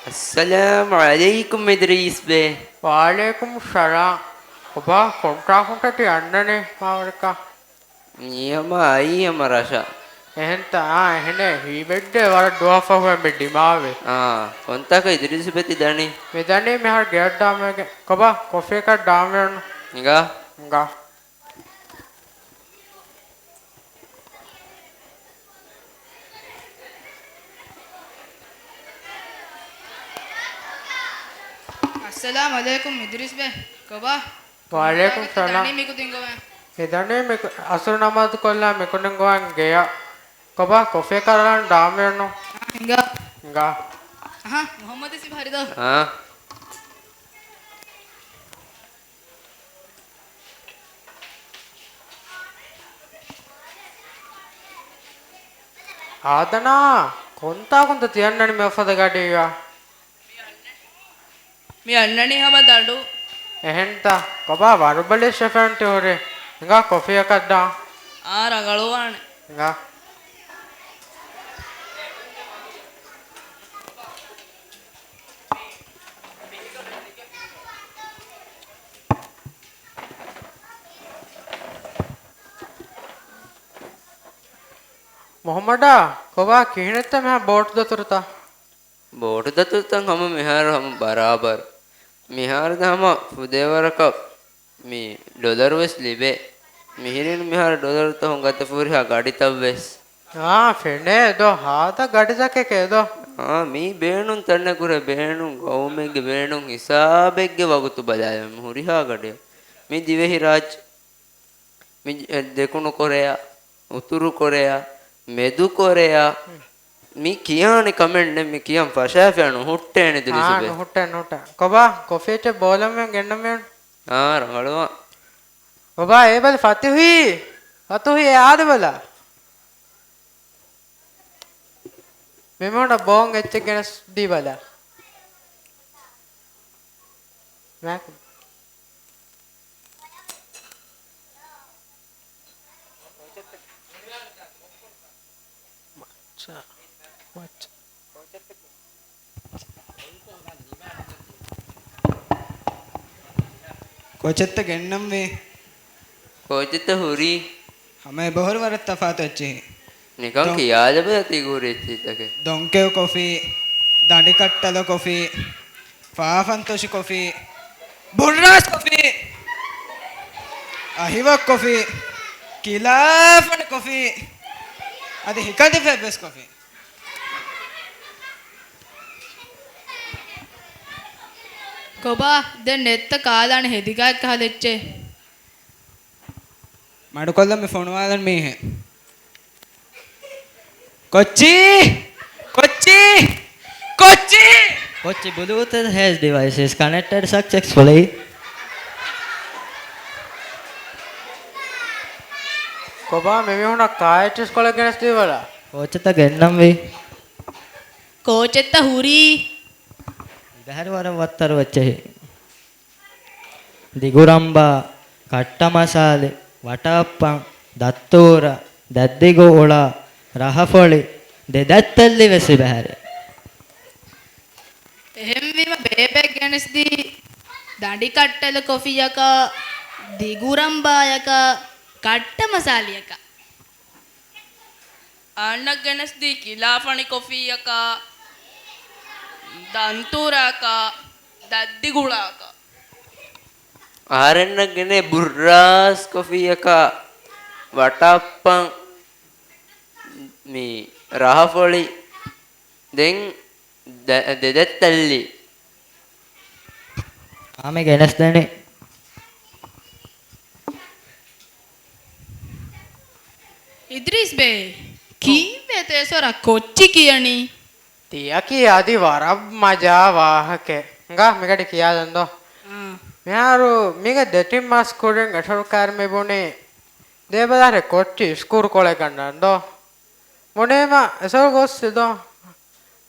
Assalamualaikum Idris Bey. Waalaikum salam. Oba kontra tiandane mawarka. Niyama aiyama rasha. Ehenta ehne hibedde war doafa beddi maave. Kontaka Idris Bey tidani. Medane mehar gead damege. Koba coffee ka damen. Nga. Nga. Assalamualaikum Idris Bey. Koba. Waalaikum salam. Dani miku tinggo me. Medane me asur namaz kolla me kunen goan geya. Koba coffee ka ran damen no. Hinga. Nga. Aha, Muhammad isi bhari do. Adana konta tiandane me afada gadiya. Mi annani hama dadu. Ehenta koba warbale shefante hore. Nga coffee ka da. Rangaluwane. Nga. मोहम्मदा कोबा किहनेत्ता मैं boat दतुरता boat दतुरता हम मिहार हम बराबर मिहार दा हम फुदेवर का मी dollar वेस लिबे मिहिरिन मिहार dollar तो हम गते पूरी हा गाड़ी तब वेस हाँ फिरने दो हाँ ता गाड़ी जाके कह दो मी बेणुन तन्ने कुरे बेणुन गौमेगे बेणुन हिसाबेगे वगुतु बजाय मुरी हा गाड़ी मी दिवे ही राज मी देखुनो कोरिया उतुरु कोरिया मेदु कोरिया मी कियाने कमेंट ने मी कियाम फशाफियानु हुट्टेने दिलिसबे हाँ हुट्टे कोबा कॉफी चे बोलम में गेन्ना में रंगड़वा कोबा ये बल फाती हुई याद बला मेमोना बोंग एच्चे गेनस दी बला मैं कोचत्त गेन्नम वे कोचित हुरी हमें बहुत बार तफात अच्छी निकल की याद है बेती गुरी थी तके दोंके कॉफी दांडी कट्टलो कॉफी फाफंतोशी कॉफी बुर्रास कॉफी अहिवा कॉफी किलाफन कॉफी अदे हिकादी फेबेस coffee Koba den netta kaadane hedika ekka hadecche. मडुकोल्ला में फोन वाला में है Kochi Kochi Kochi Kochi Bluetooth has devices connected successfully. कोबा मैं होना कायटिस कोले गेनस दी बला Kochata gennam we. Kochetta huri. Baharwaram wattar vacche. Diguramba, katta masale, watappan, dattura, daddigo ola, rahafoli, dedattalli vesi bahare. Ehem wima bebe genes di dandi kattala coffee yaka diguramba yaka katta masali yaka. Anna genes di kilafani coffee yaka dantura ka daddigula ka. ආරෙන්නගෙන බුර්රාස් coffee එක වටප්පන් මේ රහපොලි දෙන් දෙදත්තල්ලි Ame genes dene. Idris Bey kiwe tesora kochi kiyani. तिया की आदि वारब मजा वाह के nga megadi kiya dando meharu mega detim mas kuren gathorkar me bone debadare kotti skur kole kannando monema esor gossido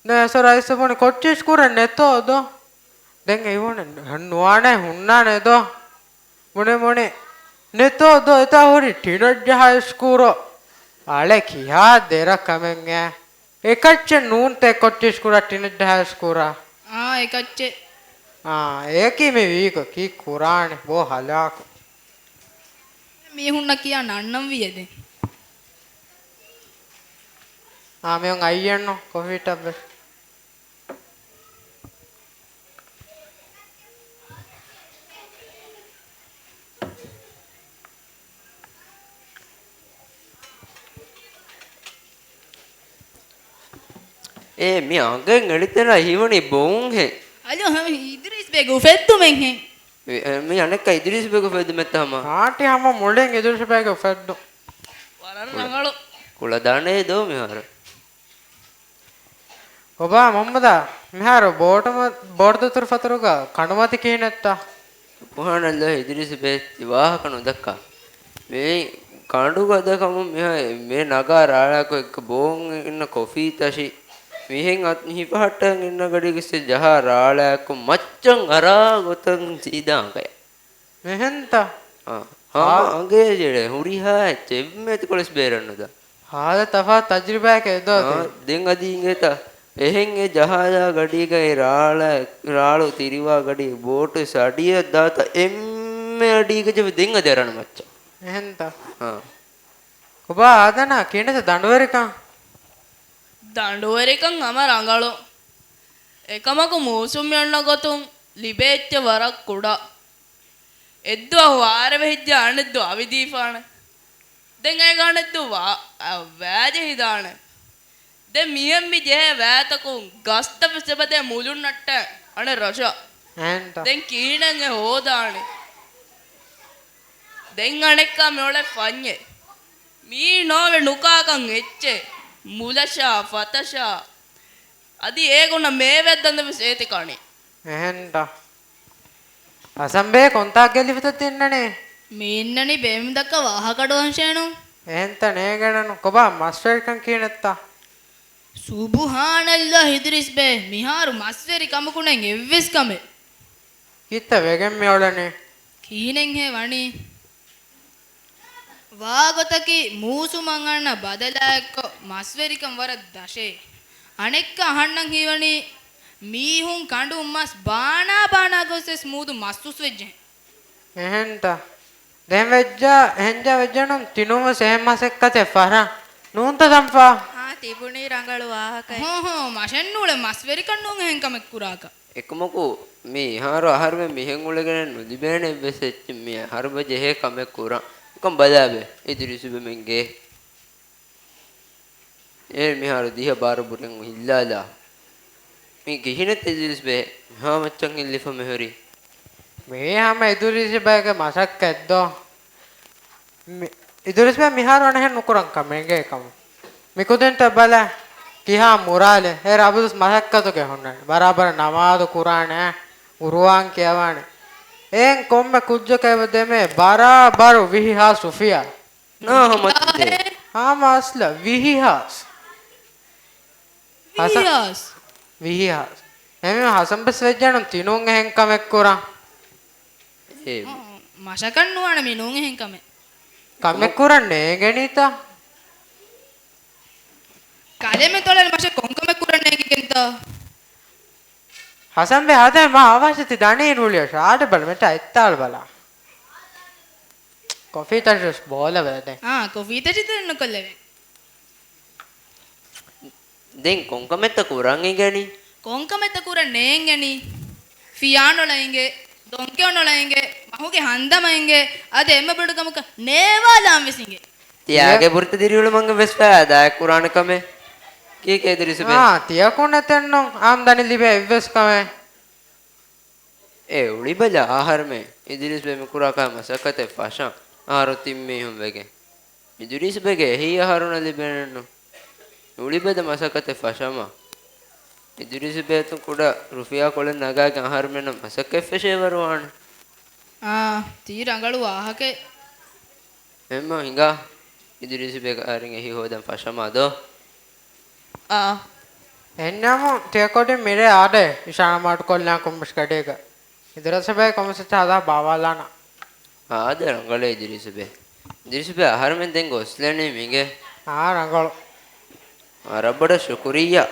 ne esor aise bone kotti skur neto do den ei bone nuane hunna ne do mone neto do eta hori tinajja skuro ale kiya dera kamenge ekacche noon te kotti skura tinajja skura එකච්චේ ඒකී මේ week කී කුරානේ බෝ හලාක මීහුන්න කියා නන්නම් වියදෙන් මෙයන් අයියන්නෝ coffee tub මේ අඟෙන් එළිතන හිවණි බොන් හේ අලෝ හැම ඉදිරිස් බේගු ෆෙද්දු මෙන් හෙන් මේ අනෙක් ඉදිරිස් බෙක ෆෙද මෙත්තම ආටි හැම මුලෙන් ඉදිරියට බෑග ෆෙද්දෝ වරන් රංගලෝ කුල දානේ දෝ මෙහර ඔබා මොම්මදා මෙහර බෝඩ්දුතුරු ෆතරුග කණුමති කීනත්තා පුහානල්ල ඉදිරිස් බේ විවාහක නොදක්කා මේ කණ්ඩු ගදකම මේ නගා රාලක එක්ක බෝන් ඉන්න කොෆී තෂි මිහෙන් අත් හිපහට්ටන් ඉන්න ගඩිගිස්සේ ජහ රාලක මච්චන් අරා ගොතන් සීදාංකය මෙහෙන්ත අගේ ජෙඩ හුරිහා චෙම්මෙති කොලස් බේරන්නද හාද තෆා තජ්රිබාක එදෝ දෙන් අදීන්ගෙත එහෙන් ඒ ජහාදා ගඩිගයි රාලු තිරිවා ගඩි බෝට සඩිය දාත එම්මෙ අඩීගජ දෙන් අදරන්න මච්චා මෙහෙන්ත ඔබා ආදනා කීනද දඬුවරිකා දඬුවරිකන් අම රංගලෝ එකමක මූසුම් යන්න ගොතුන් ලිබේච්ච වරක් කුඩා එද්දෝ වාර වෙහිජ්ජ අනෙද්දෝ අවිදීපාන දැන් ඒ ගානෙද්දෝ වෑජ හිදාන දැන් මියම්මි ජේ වෑතකුන් ගස්ත පිසබදේ මුලුන් නට්ට අනේ රෂ එහෙන්ත දැන් කීනන් හොදානේ දැන් අනෙක්කා මෙවලේ ෆඤ්ඤේ මී නෝවේ නුකාකන් එච්චේ මුලෂා ෆතෂා අදි ඒගොන්න මේ වෙද්දන්ද විසේති කණි එහෙන්ත අසම්බේ කොන්තාක් ගෙලිවිත තින්නනේ මීන්නනි බෙම් දක්ක වාහකඩ වංශයනු එහෙන්ත නේ ගණනු කොබා මස්වරිකන් කීනත්තා සුබ්හානල්ලාහ් ඉද්රිස් බේ මිහාරු මස්වරි කමකුණෙන් එව්විස් කමේ කිත්ත වෙගෙන් මෙවලනේ කීනෙන් හේ වණි වාගතකි මූසුමන් අන්න බදලායක්ක මස්වරිකම් වර දශේ අනෙක්ක අහන්නන් හිවණි මීහුන් කඬු මස් බානා ගොස්ස් මූදු මස්තුස් වෙජ්ජේ එහෙන්ත දැන් වෙජ්ජා හෙන්ජා වෙජ්ජනම් තිනුම සෙහෙමසෙක්කතේ ෆරා නූන්ත සම්පා තිබුණේ රංගල වාහකයි හෝ මෂන්නුල මස්වරිකන් නුන් හෙන්කම කුරාක එකමකු මේ හාර ආහාරෙ මෙහෙන් උලගෙන නුදිබේනේ වෙසෙච්ච මේ හර්බ ජෙහෙ කම කුරා කම් බදාබේ ඉදිරිසු බෙමෙන්ගේ මිහාර දිහ බාර බුරෙන් හිල්ලාලා මේ ගිහිනෙත් ඉදිරිස් බේ හා මච්චන් ඉල්ලිෆ මෙහෙරි මේ හැම ඉදිරිස් බෑක මසක් ඇද්දෝ ඉදිරිස් බෑ මිහාර වනහෙන් නුකුරන් කමෙන්ගේ කම මිකුදෙන්ට බල කිහා මුරාලේ හේ රබුස් මසක්කතු ගෙහොන්නනේ බරාබර නමාද කුරාන උරුවාන් කියවනේ එන් කොම්ම කුජ්ජ කව දෙමේ බරාබර විහිහා සුෆියා නාමත්තේ මාස්ල විහිහාස් විහිහාස් එමෙ හසම්බස් වෙජ්ජනම් තිනුන් එහෙන් කමෙක් කුරා ඒ මෂකන් නුවණ මිනුන් එහෙන් කමෙක් කුරන්නේ ගණිතා කලෙමෙ තොලල් මෂ කොංකම කුරන්නේ කිකෙන්ත හසම්බේ ආදේ මා අවශ්‍යති දණේ නුලිය ෂාඩ බල මෙට ඇත්තාල් බලා කොෆි තර්ස් බෝල වෙලනේ කොෆී තචිතන්න කොල්ලවේ දෙන් කොංකමෙත්ත කුරන් ඉගනි කොංකමෙත කුරන්නේ ගනි ෆියානොලයින්ගේ දොන්කෙනොලයින්ගේ මහුගේ හන්දමයින්ගේ අද එම්ම බඩකමක නේවාලාම් විසින්ගේ තියාගේ පුර්ත දිරිවල මංග වෙස්පා දායක් කුරාන කමේ කීකේ දිරිස බේ තියකුණ තෙන්නෝ ආම්දනි ලිබේ ඉවස් කමේ ඒ උලි බල ආහාරමේ ඉදිරිස් බේ කුරා කම සකතේ ෆෂා ආරොතිම් මේ හම් වෙගේ ඉදිරිස් බේගේ හි ආහාරන ලිබෙන්නු උලි බද මසකතේ ෆෂාම ඉදිරිස් බේ තු කුඩ රුෆියා කොල නගාගේ ආහාරමෙන් මසකේ ෆෂේ වරවාන තී රංගලු වාහකේ එම්ම හිඟා ඉදිරිස් බේ ආරින් එහි හොදන් ෆෂාම අදෝ එන්නම තේකොටි මිරේ ආඩේ ඉෂාන මාට කොල්ලා කොම්බස් කඩේක ඉදරස බෑ කොමස චාදා බාවාලාන ආද රංගලේ ඉදිරිස් බේ ආහාරමෙන් දෙන් ගොස්ලනේ මිගේ රංගල රබ්බඩ ශුක්‍රියා